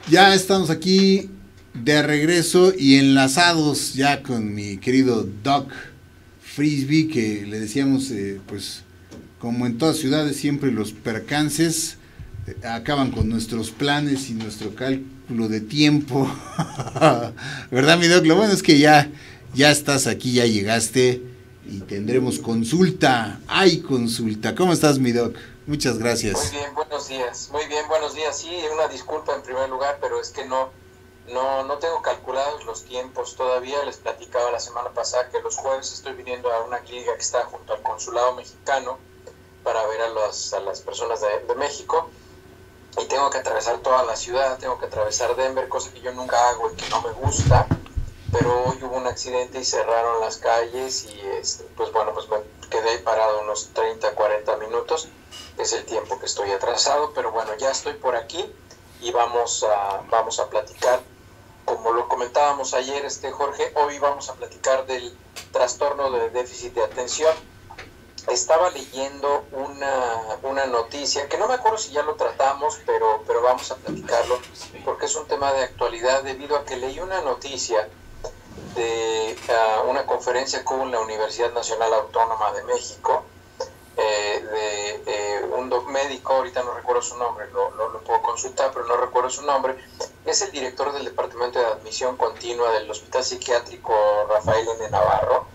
Ya estamos aquí de regreso y enlazados ya con mi querido Doc Frisbee, que le decíamos, pues como en todas ciudades siempre los percances acaban con nuestros planes y nuestro cálculo de tiempo. ¿Verdad, mi Doc? Lo bueno es que ya estás aquí, ya llegaste y tendremos consulta. Hay consulta. ¿Cómo estás, mi Doc? Muchas Muy gracias. bien, buenos días. Muy bien, buenos días. Sí, una disculpa en primer lugar, pero es que no tengo calculados los tiempos todavía. Les platicaba la semana pasada que los jueves estoy viniendo a una clínica que está junto al consulado mexicano para ver a las personas de México, y tengo que atravesar toda la ciudad, tengo que atravesar Denver, cosa que yo nunca hago y que no me gusta, pero hoy hubo un accidente y cerraron las calles y pues bueno, pues me quedé ahí parado unos 30, 40 minutos, es el tiempo que estoy atrasado, pero bueno, ya estoy por aquí y vamos a platicar. Como lo comentábamos ayer, Jorge, hoy vamos a platicar del trastorno de déficit de atención. Estaba leyendo una noticia, que no me acuerdo si ya lo tratamos, pero vamos a platicarlo, porque es un tema de actualidad, debido a que leí una noticia de una conferencia con la Universidad Nacional Autónoma de México, de un médico, ahorita no recuerdo su nombre, lo puedo consultar, pero no recuerdo su nombre. Es el director del Departamento de Admisión Continua del Hospital Psiquiátrico Rafael N. Navarro,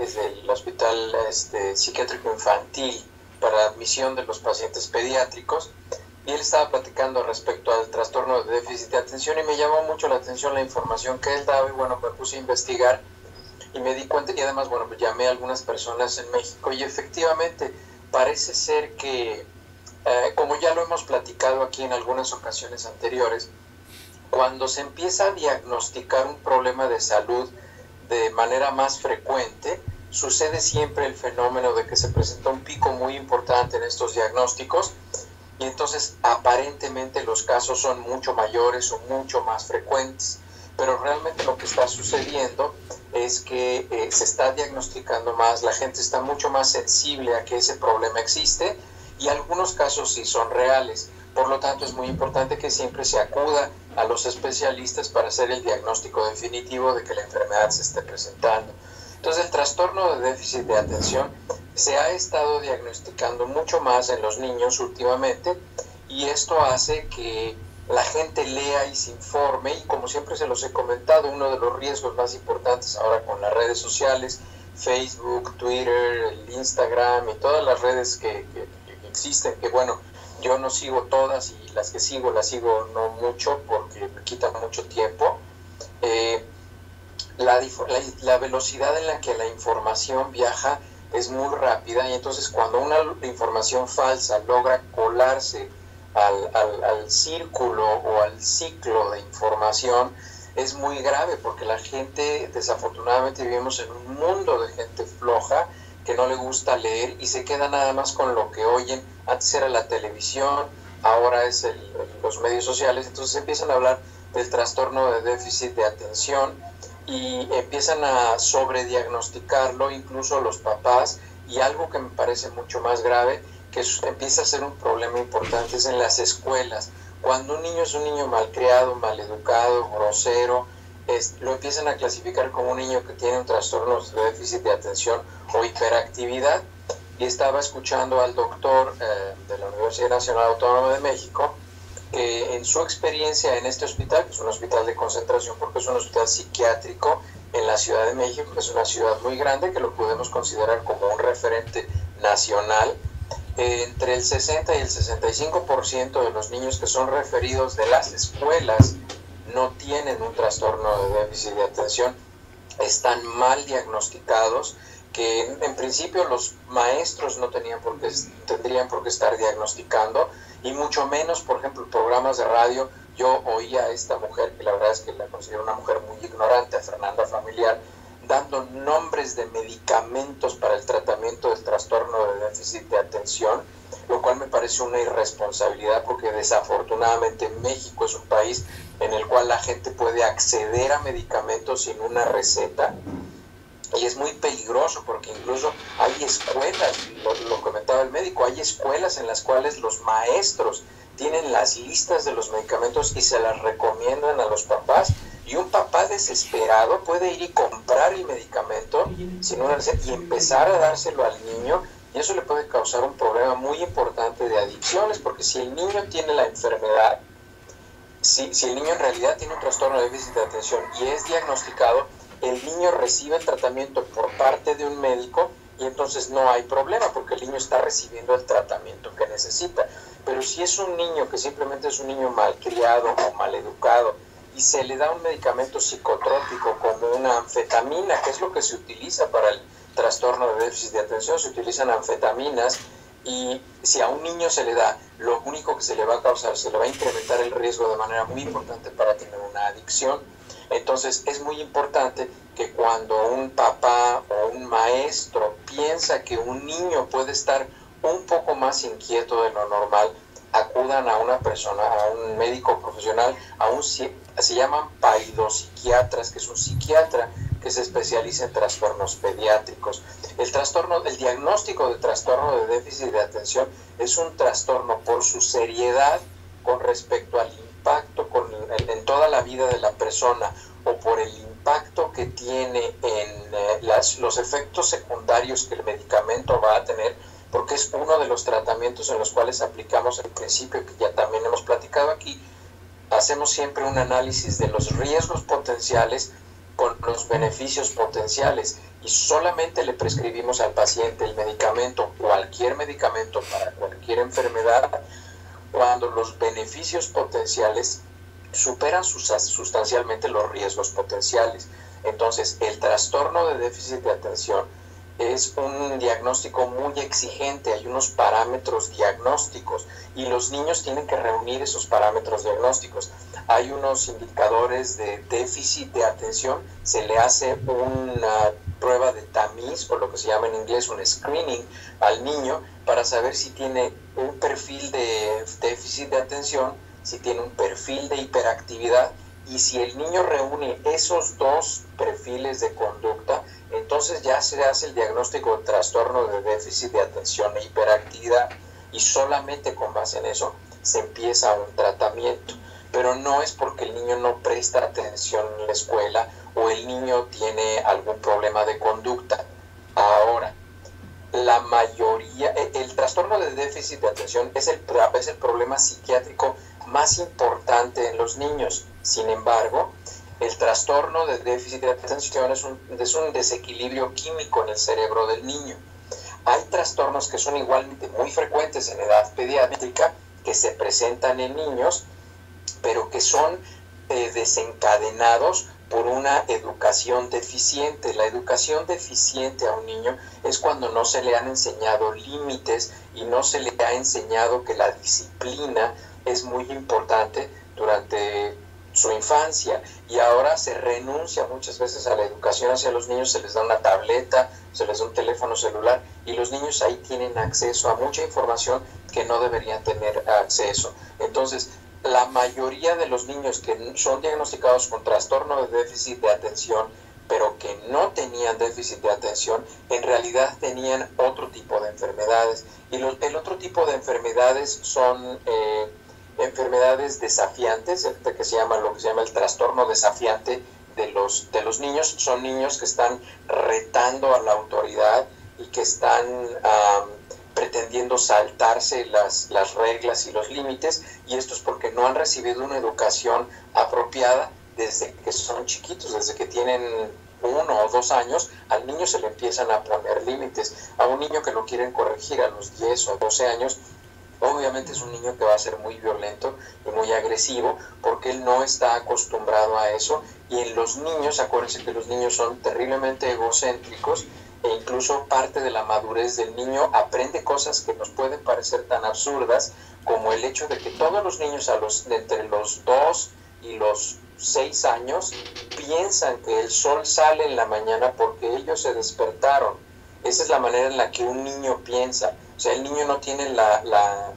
es el Hospital Psiquiátrico Infantil para admisión de los pacientes pediátricos, y él estaba platicando respecto al trastorno de déficit de atención, y me llamó mucho la atención la información que él daba, y bueno, me puse a investigar y me di cuenta, y además, bueno, pues llamé a algunas personas en México, y efectivamente parece ser que, como ya lo hemos platicado aquí en algunas ocasiones anteriores, cuando se empieza a diagnosticar un problema de salud de manera más frecuente, sucede siempre el fenómeno de que se presenta un pico muy importante en estos diagnósticos, y entonces aparentemente los casos son mucho mayores o mucho más frecuentes, pero realmente lo que está sucediendo es que se está diagnosticando más, la gente está mucho más sensible a que ese problema existe, y algunos casos sí son reales. Por lo tanto, es muy importante que siempre se acuda a los especialistas para hacer el diagnóstico definitivo de que la enfermedad se esté presentando. Entonces, el trastorno de déficit de atención se ha estado diagnosticando mucho más en los niños últimamente, y esto hace que la gente lea y se informe, y como siempre se los he comentado, uno de los riesgos más importantes ahora con las redes sociales, Facebook, Twitter, el Instagram y todas las redes que existen, que bueno, yo no sigo todas, y las que sigo las sigo no mucho porque me quitan mucho tiempo. Eh, la velocidad en la que la información viaja es muy rápida, y entonces cuando una información falsa logra colarse al círculo o al ciclo de información, es muy grave, porque la gente, desafortunadamente vivimos en un mundo de gente floja que no le gusta leer y se queda nada más con lo que oyen. Antes era la televisión, ahora es los medios sociales. Entonces empiezan a hablar del trastorno de déficit de atención y empiezan a sobrediagnosticarlo incluso los papás, y algo que me parece mucho más grave, que empieza a ser un problema importante, es en las escuelas. Cuando un niño es un niño malcriado, maleducado, grosero, lo empiezan a clasificar como un niño que tiene un trastorno de déficit de atención o hiperactividad. Y estaba escuchando al doctor de la Universidad Nacional Autónoma de México, que en su experiencia en este hospital, que es un hospital de concentración porque es un hospital psiquiátrico en la Ciudad de México, que es una ciudad muy grande, que lo podemos considerar como un referente nacional, entre el 60 y el 65% de los niños que son referidos de las escuelas no tienen un trastorno de déficit de atención, están mal diagnosticados, que en principio los maestros no tendrían por qué estar diagnosticando, y mucho menos, por ejemplo, programas de radio. Yo oía a esta mujer, que la verdad es que la considero una mujer muy ignorante, a Fernanda Familiar, dando nombres de medicamentos para el tratamiento del trastorno de déficit de atención, lo cual me parece una irresponsabilidad, porque desafortunadamente México es un país en el cual la gente puede acceder a medicamentos sin una receta, y es muy peligroso porque incluso hay escuelas, lo comentaba el médico, hay escuelas en las cuales los maestros tienen las listas de los medicamentos y se las recomiendan a los papás, y un papá desesperado puede ir y comprar el medicamento sin una receta y empezar a dárselo al niño, y eso le puede causar un problema muy importante de adicciones, porque si el niño tiene la enfermedad, si el niño en realidad tiene un trastorno de déficit de atención y es diagnosticado, el niño recibe el tratamiento por parte de un médico y entonces no hay problema porque el niño está recibiendo el tratamiento que necesita. Pero si es un niño que simplemente es un niño malcriado o maleducado y se le da un medicamento psicotrópico como una anfetamina, que es lo que se utiliza para el trastorno de déficit de atención, se utilizan anfetaminas, y si a un niño se le da, lo único que se le va a causar, se le va a incrementar el riesgo de manera muy importante para tener una adicción. Entonces es muy importante que cuando un papá o un maestro piensa que un niño puede estar un poco más inquieto de lo normal, acudan a una persona, a un médico profesional, se llaman paidopsiquiatras, que es un psiquiatra que se especializa en trastornos pediátricos. El diagnóstico de trastorno de déficit de atención es un trastorno por su seriedad con respecto al impacto en toda la vida de la persona, o por el impacto que tiene en los efectos secundarios que el medicamento va a tener, porque es uno de los tratamientos en los cuales aplicamos el principio que ya también hemos platicado aquí. Hacemos siempre un análisis de los riesgos potenciales con los beneficios potenciales, y solamente le prescribimos al paciente el medicamento, cualquier medicamento para cualquier enfermedad, cuando los beneficios potenciales superan sustancialmente los riesgos potenciales. Entonces, el trastorno de déficit de atención es un diagnóstico muy exigente, hay unos parámetros diagnósticos y los niños tienen que reunir esos parámetros diagnósticos. Hay unos indicadores de déficit de atención, se le hace una prueba de tamiz, o lo que se llama en inglés un screening, al niño para saber si tiene un perfil de déficit de atención, si tiene un perfil de hiperactividad, y si el niño reúne esos dos perfiles de conducta, entonces ya se hace el diagnóstico de trastorno de déficit de atención e hiperactividad, y solamente con base en eso se empieza un tratamiento. Pero no es porque el niño no presta atención en la escuela o el niño tiene algún problema de conducta. Ahora, la mayoría, el trastorno de déficit de atención es el problema psiquiátrico más importante en los niños. Sin embargo, el trastorno de déficit de atención es un desequilibrio químico en el cerebro del niño. Hay trastornos que son igualmente muy frecuentes en edad pediátrica, que se presentan en niños, pero que son desencadenados por una educación deficiente. La educación deficiente a un niño es cuando no se le han enseñado límites y no se le ha enseñado que la disciplina es muy importante durante su infancia, y ahora se renuncia muchas veces a la educación hacia los niños, se les da una tableta, se les da un teléfono celular, y los niños ahí tienen acceso a mucha información que no deberían tener acceso. Entonces, la mayoría de los niños que son diagnosticados con trastorno de déficit de atención, pero que no tenían déficit de atención, en realidad tenían otro tipo de enfermedades. Y el otro tipo de enfermedades son enfermedades desafiantes, lo que se llama el trastorno desafiante de los niños. Son niños que están retando a la autoridad y que están pretendiendo saltarse las reglas y los límites, y esto es porque no han recibido una educación apropiada desde que son chiquitos, desde que tienen 1 o 2 años, al niño se le empiezan a poner límites. A un niño que lo quieren corregir a los 10 o 12 años, obviamente es un niño que va a ser muy violento y muy agresivo porque él no está acostumbrado a eso. Y en los niños, acuérdense que los niños son terriblemente egocéntricos, e incluso parte de la madurez del niño aprende cosas que nos pueden parecer tan absurdas como el hecho de que todos los niños entre los 2 y los 6 años piensan que el sol sale en la mañana porque ellos se despertaron. Esa es la manera en la que un niño piensa. O sea, el niño no tiene la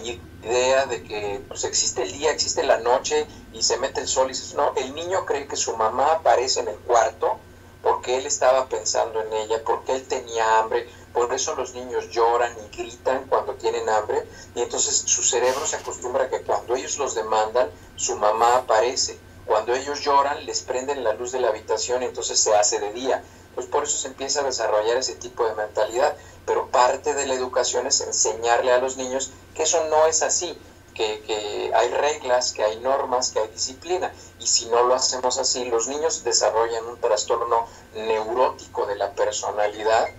idea de que pues, existe el día, existe la noche y se mete el sol. Y no, el niño cree que su mamá aparece en el cuarto porque él estaba pensando en ella, porque él tenía hambre. Por eso los niños lloran y gritan cuando tienen hambre, y entonces su cerebro se acostumbra a que cuando ellos los demandan, su mamá aparece. Cuando ellos lloran, les prenden la luz de la habitación y entonces se hace de día. Pues por eso se empieza a desarrollar ese tipo de mentalidad. Pero parte de la educación es enseñarle a los niños que eso no es así, que hay reglas, que hay normas, que hay disciplina. Y si no lo hacemos así, los niños desarrollan un trastorno neurótico de la personalidad,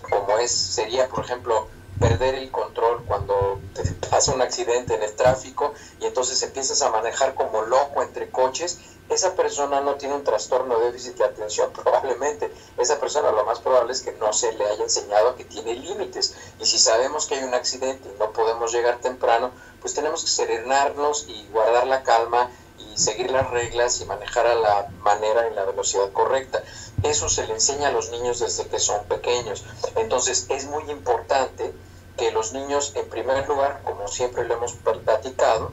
como sería, por ejemplo, perder el control cuando te pasa un accidente en el tráfico y entonces empiezas a manejar como loco entre coches. Esa persona no tiene un trastorno de déficit de atención, probablemente. Esa persona lo más probable es que no se le haya enseñado que tiene límites. Y si sabemos que hay un accidente y no podemos llegar temprano, pues tenemos que serenarnos y guardar la calma y seguir las reglas y manejar a la manera y la velocidad correcta. Eso se le enseña a los niños desde que son pequeños. Entonces es muy importante que los niños, en primer lugar, como siempre lo hemos platicado,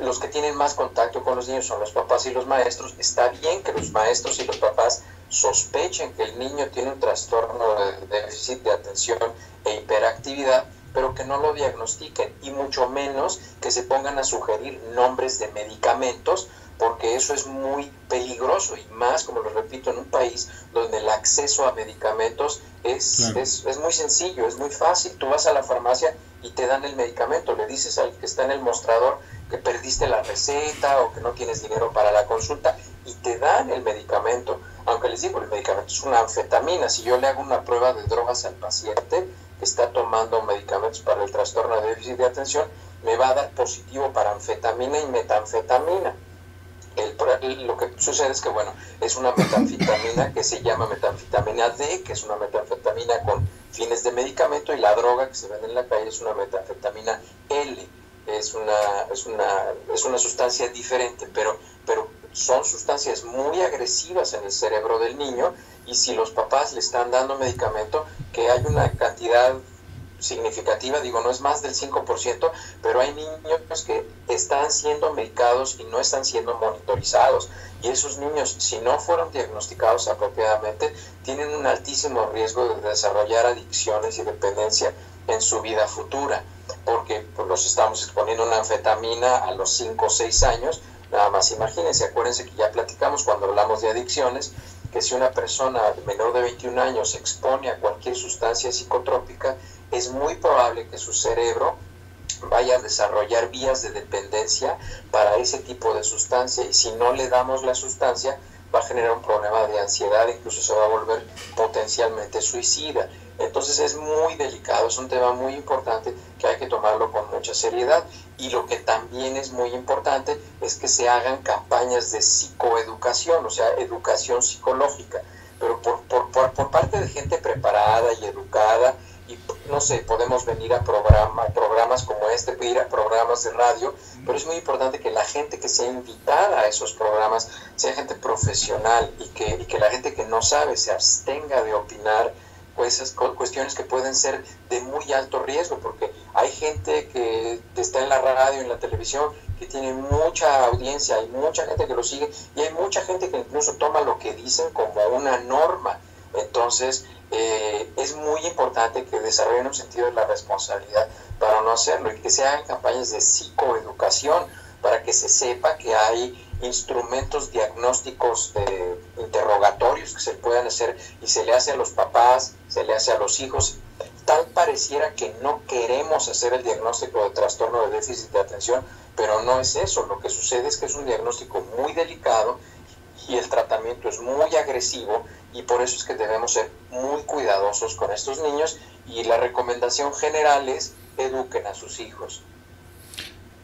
los que tienen más contacto con los niños son los papás y los maestros. Está bien que los maestros y los papás sospechen que el niño tiene un trastorno de déficit de atención e hiperactividad, pero que no lo diagnostiquen, y mucho menos que se pongan a sugerir nombres de medicamentos, porque eso es muy peligroso, y más, como lo repito, en un país donde el acceso a medicamentos es muy sencillo, es muy fácil. Tú vas a la farmacia y te dan el medicamento, le dices al que está en el mostrador que perdiste la receta o que no tienes dinero para la consulta y te dan el medicamento. Aunque les digo, el medicamento es una anfetamina. Si yo le hago una prueba de drogas al paciente que está tomando medicamentos para el trastorno de déficit de atención, me va a dar positivo para anfetamina y metanfetamina. Lo que sucede es que, bueno, es una metanfetamina que se llama metanfetamina D, que es una metanfetamina con fines de medicamento, y la droga que se vende en la calle es una metanfetamina L. Es una sustancia diferente, pero son sustancias muy agresivas en el cerebro del niño, y si los papás le están dando medicamento, que hay una cantidad significativa, digo, no es más del 5%, pero hay niños que están siendo medicados y no están siendo monitorizados, y esos niños, si no fueron diagnosticados apropiadamente, tienen un altísimo riesgo de desarrollar adicciones y dependencia en su vida futura, porque pues, los estamos exponiendo a una anfetamina a los 5 o 6 años. Nada más imagínense, acuérdense que ya platicamos cuando hablamos de adicciones, que si una persona menor de 21 años se expone a cualquier sustancia psicotrópica, es muy probable que su cerebro vaya a desarrollar vías de dependencia para ese tipo de sustancia, y si no le damos la sustancia va a generar un problema de ansiedad, incluso se va a volver potencialmente suicida. Entonces es muy delicado, es un tema muy importante que hay que tomarlo con mucha seriedad. Y lo que también es muy importante es que se hagan campañas de psicoeducación, o sea, educación psicológica, pero por parte de gente preparada y educada. Y no sé, podemos venir a programas como este, ir a programas de radio, pero es muy importante que la gente que sea invitada a esos programas sea gente profesional, y que la gente que no sabe se abstenga de opinar pues esas cuestiones que pueden ser de muy alto riesgo, porque hay gente que está en la radio, en la televisión, que tiene mucha audiencia, hay mucha gente que lo sigue, y hay mucha gente que incluso toma lo que dicen como una norma. Entonces es muy importante que desarrollen un sentido de la responsabilidad para no hacerlo, y que se hagan campañas de psicoeducación para que se sepa que hay instrumentos diagnósticos, interrogatorios que se puedan hacer, y se le hace a los papás, se le hace a los hijos. Tal pareciera que no queremos hacer el diagnóstico de trastorno de déficit de atención, pero no es eso. Lo que sucede es que es un diagnóstico muy delicado y el tratamiento es muy agresivo, y por eso es que debemos ser muy cuidadosos con estos niños, y la recomendación general es eduquen a sus hijos.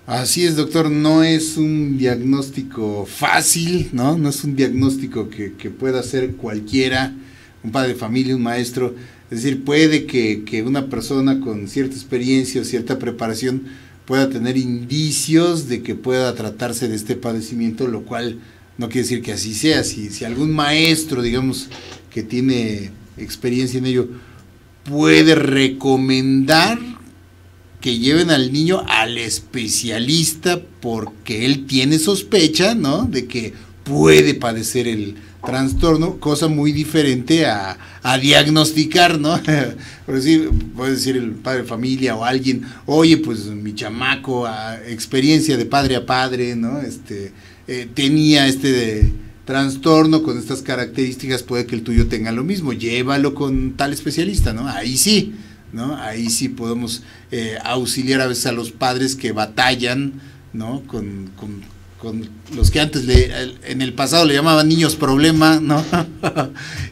Así es, doctor, no es un diagnóstico fácil, ¿no? No es un diagnóstico que pueda hacer cualquiera, un padre de familia, un maestro. Es decir, puede que una persona con cierta experiencia o cierta preparación pueda tener indicios de que pueda tratarse de este padecimiento, lo cual no quiere decir que así sea. Si algún maestro, digamos, que tiene experiencia en ello, puede recomendar que lleven al niño al especialista porque él tiene sospecha, ¿no?, de que puede padecer el trastorno, cosa muy diferente a diagnosticar, ¿no? Por decir, puede decir el padre de familia o alguien, oye, pues mi chamaco, experiencia de padre a padre, ¿no? Tenía trastorno con estas características, puede que el tuyo tenga lo mismo, llévalo con tal especialista, ¿no? Ahí sí, ¿no? Ahí sí podemos auxiliar a veces a los padres que batallan, ¿no? Con los que antes en el pasado le llamaban niños problema, ¿no?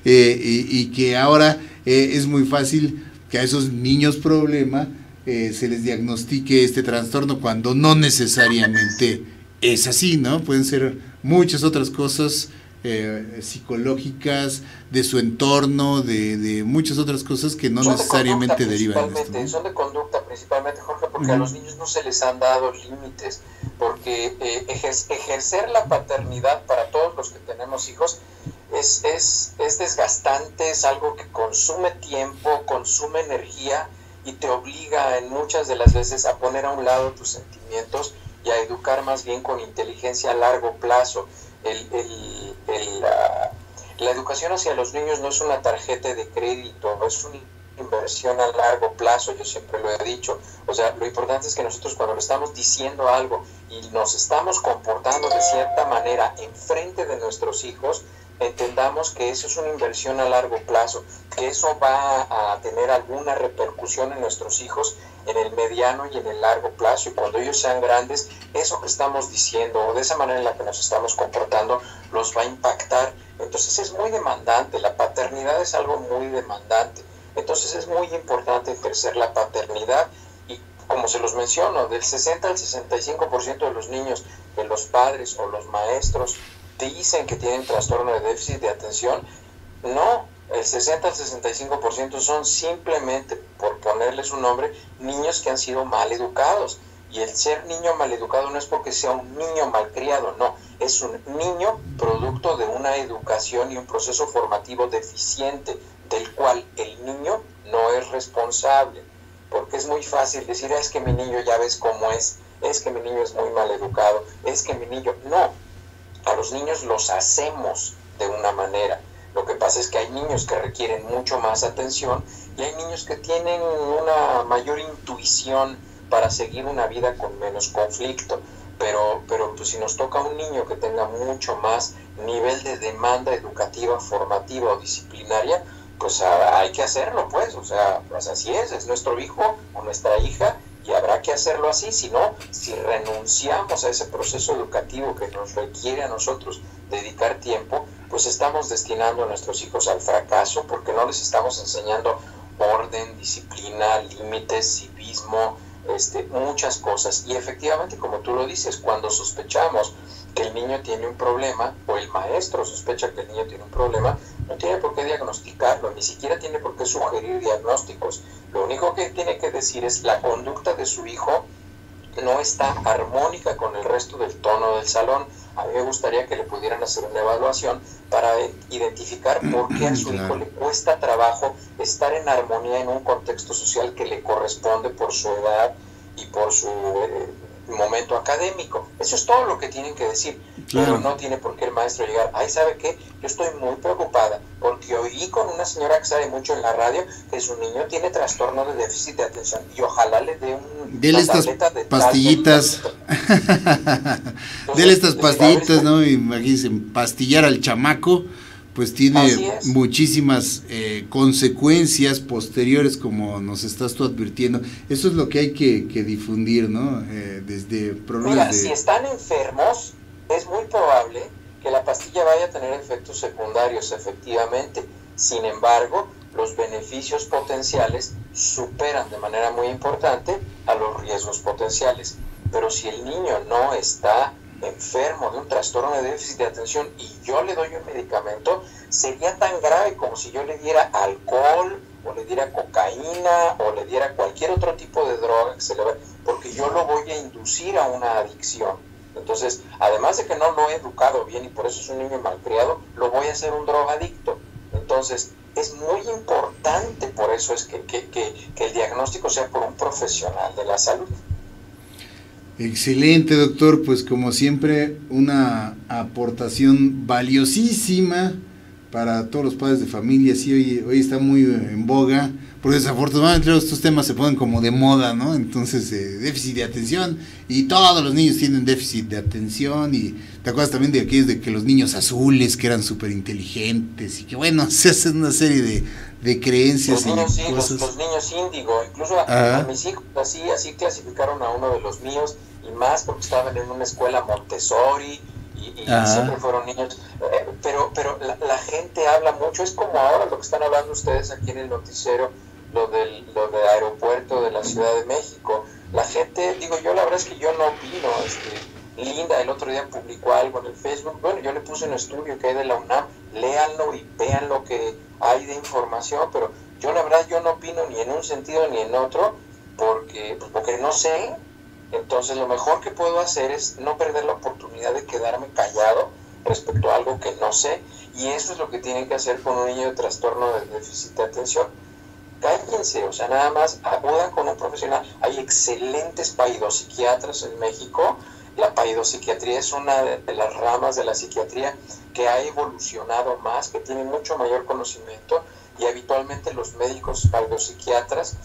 Y que ahora es muy fácil que a esos niños problema se les diagnostique este trastorno cuando no necesariamente es así, ¿no? Pueden ser muchas otras cosas psicológicas, de su entorno, de muchas otras cosas que no necesariamente derivan de esto, ¿no? Son de conducta principalmente, Jorge, porque a los niños no se les han dado límites, porque ejercer la paternidad para todos los que tenemos hijos es desgastante, es algo que consume tiempo, consume energía y te obliga en muchas de las veces a poner a un lado tus sentimientos y a educar más bien con inteligencia a largo plazo. La educación hacia los niños no es una tarjeta de crédito, es una inversión a largo plazo, yo siempre lo he dicho. O sea, lo importante es que nosotros cuando le estamos diciendo algo y nos estamos comportando de cierta manera enfrente de nuestros hijos, entendamos que eso es una inversión a largo plazo, que eso va a tener alguna repercusión en nuestros hijos en el mediano y en el largo plazo, y cuando ellos sean grandes, eso que estamos diciendo o de esa manera en la que nos estamos comportando los va a impactar. Entonces es muy demandante, la paternidad es algo muy demandante, entonces es muy importante ejercer la paternidad. Y como se los menciono, del 60 al 65% de los niños, de los padres o los maestros dicen que tienen trastorno de déficit de atención. No, el 60 al 65% son simplemente, por ponerles un nombre, niños que han sido mal educados. Y el ser niño mal educado no es porque sea un niño malcriado, no, es un niño producto de una educación y un proceso formativo deficiente, del cual el niño no es responsable. Porque es muy fácil decir, es que mi niño ya ves cómo es que mi niño es muy mal educado, es que mi niño... No, a los niños los hacemos de una manera. Lo que pasa es que hay niños que requieren mucho más atención y hay niños que tienen una mayor intuición para seguir una vida con menos conflicto. Pero pues si nos toca un niño que tenga mucho más nivel de demanda educativa, formativa o disciplinaria, pues hay que hacerlo, pues. O sea, pues así es nuestro hijo o nuestra hija y habrá que hacerlo así. Si no, si renunciamos a ese proceso educativo que nos requiere a nosotros dedicar tiempo, pues estamos destinando a nuestros hijos al fracaso, porque no les estamos enseñando orden, disciplina, límites, civismo, muchas cosas. Y efectivamente, como tú lo dices, cuando sospechamos que el niño tiene un problema, o el maestro sospecha que el niño tiene un problema, no tiene por qué diagnosticarlo, ni siquiera tiene por qué sugerir diagnósticos. Lo único que tiene que decir es: la conducta de su hijo no está armónica con el resto del tono del salón. A mí me gustaría que le pudieran hacer una evaluación para identificar por qué a su hijo le cuesta trabajo estar en armonía en un contexto social que le corresponde por su edad y por su momento académico. Eso es todo lo que tienen que decir. Claro. Pero no tiene por qué el maestro llegar: ay, ¿sabe qué? Yo estoy muy preocupada porque oí con una señora que sabe mucho en la radio que su niño tiene trastorno de déficit de atención y ojalá le dé dele estas pastillitas. Dele estas pastillitas, ¿no? Imagínense, pastillar al chamaco, pues tiene muchísimas consecuencias posteriores, como nos estás tú advirtiendo. Eso es lo que hay que difundir, ¿no? Desde problemas si están enfermos, es muy probable que la pastilla vaya a tener efectos secundarios, efectivamente. Sin embargo, los beneficios potenciales superan de manera muy importante a los riesgos potenciales. Pero si el niño no está enfermo de un trastorno de déficit de atención y yo le doy un medicamento, sería tan grave como si yo le diera alcohol o le diera cocaína o le diera cualquier otro tipo de droga que se le va, porque yo lo voy a inducir a una adicción. Entonces, además de que no lo he educado bien y por eso es un niño malcriado, lo voy a hacer un drogadicto. Entonces, es muy importante, por eso es que el diagnóstico sea por un profesional de la salud. Excelente, doctor, pues como siempre, una aportación valiosísima para todos los padres de familia. Sí, hoy está muy en boga, porque desafortunadamente estos temas se ponen como de moda, ¿no? Entonces, déficit de atención, y todos los niños tienen déficit de atención. Y te acuerdas también de aquellos de que los niños azules, que eran súper inteligentes, y que bueno, se hacen una serie de creencias los niños, y sí, cosas. los niños índigo, incluso a mis hijos así clasificaron a uno de los míos, y más porque estaban en una escuela Montessori y siempre fueron niños, pero la gente habla mucho, es como ahora lo que están hablando ustedes aquí en el noticiero, lo del aeropuerto de la Ciudad de México. La gente, digo, yo la verdad es que yo no opino. Linda el otro día publicó algo en el Facebook, bueno, yo le puse un estudio que hay de la UNAM, léanlo y vean lo que hay de información, pero yo la verdad yo no opino ni en un sentido ni en otro, porque no sé. Entonces lo mejor que puedo hacer es no perder la oportunidad de quedarme callado respecto a algo que no sé, y eso es lo que tienen que hacer con un niño de trastorno de déficit de atención. Cállense, o sea, nada más acudan con un profesional. Hay excelentes paidopsiquiatras en México. La paidopsiquiatría es una de las ramas de la psiquiatría que ha evolucionado más, que tiene mucho mayor conocimiento, y habitualmente los médicos paidopsiquiatras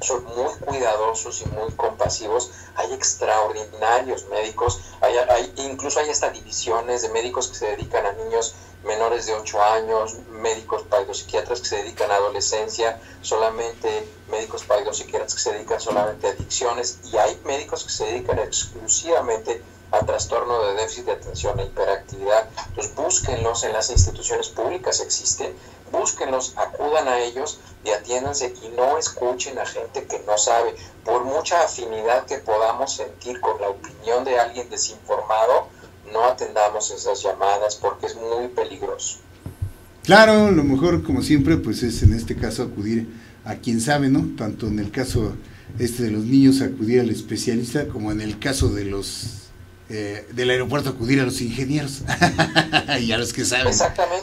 son muy cuidadosos y muy compasivos. Hay extraordinarios médicos, incluso hay hasta divisiones de médicos que se dedican a niños menores de 8 años, médicos paidopsiquiatras que se dedican a adolescencia, solamente médicos paidopsiquiatras que se dedican solamente a adicciones, y hay médicos que se dedican exclusivamente a trastorno de déficit de atención e hiperactividad. Entonces búsquenlos en las instituciones públicas, existen, búsquenlos, acudan a ellos y atiéndanse, y no escuchen a gente que no sabe. Por mucha afinidad que podamos sentir con la opinión de alguien desinformado, no atendamos esas llamadas porque es muy peligroso. Claro, lo mejor, como siempre, pues es en este caso acudir a quien sabe, ¿no? Tanto en el caso de los niños, acudir al especialista, como en el caso de los del aeropuerto, acudir a los ingenieros y a los que saben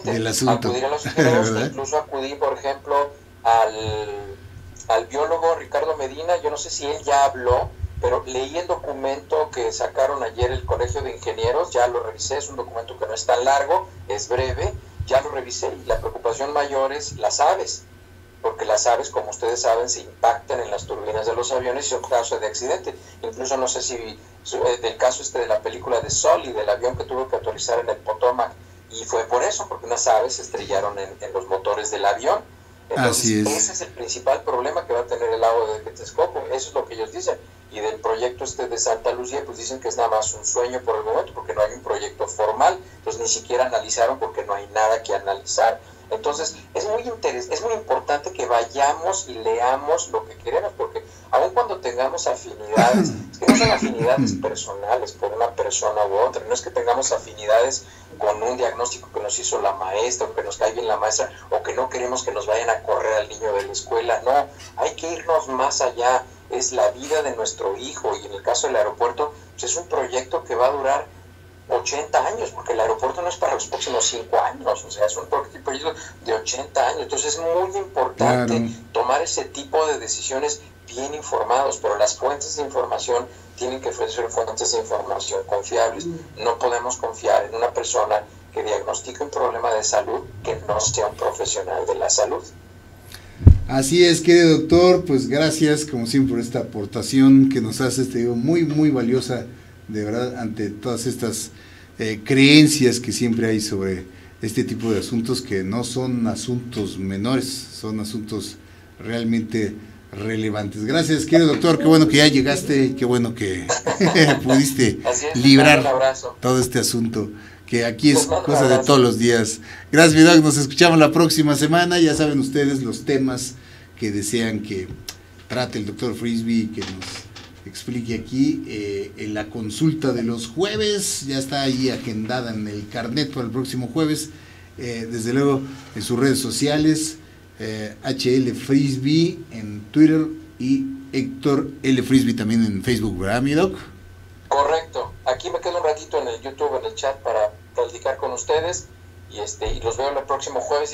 del asunto. Acudir a los ingenieros, incluso acudí, por ejemplo, al biólogo Ricardo Medina. Yo no sé si él ya habló, pero leí el documento que sacaron ayer el Colegio de Ingenieros, ya lo revisé, es un documento que no es tan largo, es breve, ya lo revisé, y la preocupación mayor es las aves, porque las aves, como ustedes saben, se impactan en las turbinas de los aviones y son causa de accidente. Incluso no sé si del caso de la película de Sully, del avión que tuvo que aterrizar en el Potomac, y fue por eso, porque unas aves se estrellaron en los motores del avión. Entonces, ese es el principal problema que va a tener el lago de Texcoco, eso es lo que ellos dicen. Y del proyecto de Santa Lucía, pues dicen que es nada más un sueño por el momento, porque no hay un proyecto formal, entonces ni siquiera analizaron porque no hay nada que analizar. Entonces es muy importante que vayamos y leamos lo que queremos, porque aun cuando tengamos afinidades, es que no son afinidades personales por una persona u otra, no es que tengamos afinidades con un diagnóstico que nos hizo la maestra, o que nos cae bien la maestra, o que no queremos que nos vayan a correr al niño de la escuela. No, hay que irnos más allá, es la vida de nuestro hijo, y en el caso del aeropuerto, pues es un proyecto que va a durar 80 años, porque el aeropuerto no es para los próximos 5 años, o sea, es un proyecto de 80 años, entonces es muy importante tomar ese tipo de decisiones bien informados, pero las fuentes de información tienen que ser fuentes de información confiables. No podemos confiar en una persona que diagnostica un problema de salud que no sea un profesional de la salud. Así es, querido doctor, pues gracias como siempre por esta aportación que nos haces, te digo, muy muy valiosa, de verdad, ante todas estas creencias que siempre hay sobre este tipo de asuntos, que no son asuntos menores, son asuntos realmente relevantes. Gracias, querido doctor, qué bueno que ya llegaste, qué bueno que pudiste librar todo este asunto, que aquí es cosa de todos los días. Gracias, mi doc, nos escuchamos la próxima semana. Ya saben ustedes los temas que desean que trate el doctor Frisby, que nos explique aquí en la consulta de los jueves. Ya está ahí agendada en el carnet para el próximo jueves. Desde luego en sus redes sociales, HL Frisby en Twitter y Héctor L. Frisby también en Facebook, ¿verdad, mi doc? Correcto. Aquí me quedo un ratito en el YouTube, en el chat, para platicar con ustedes, y los veo el próximo jueves.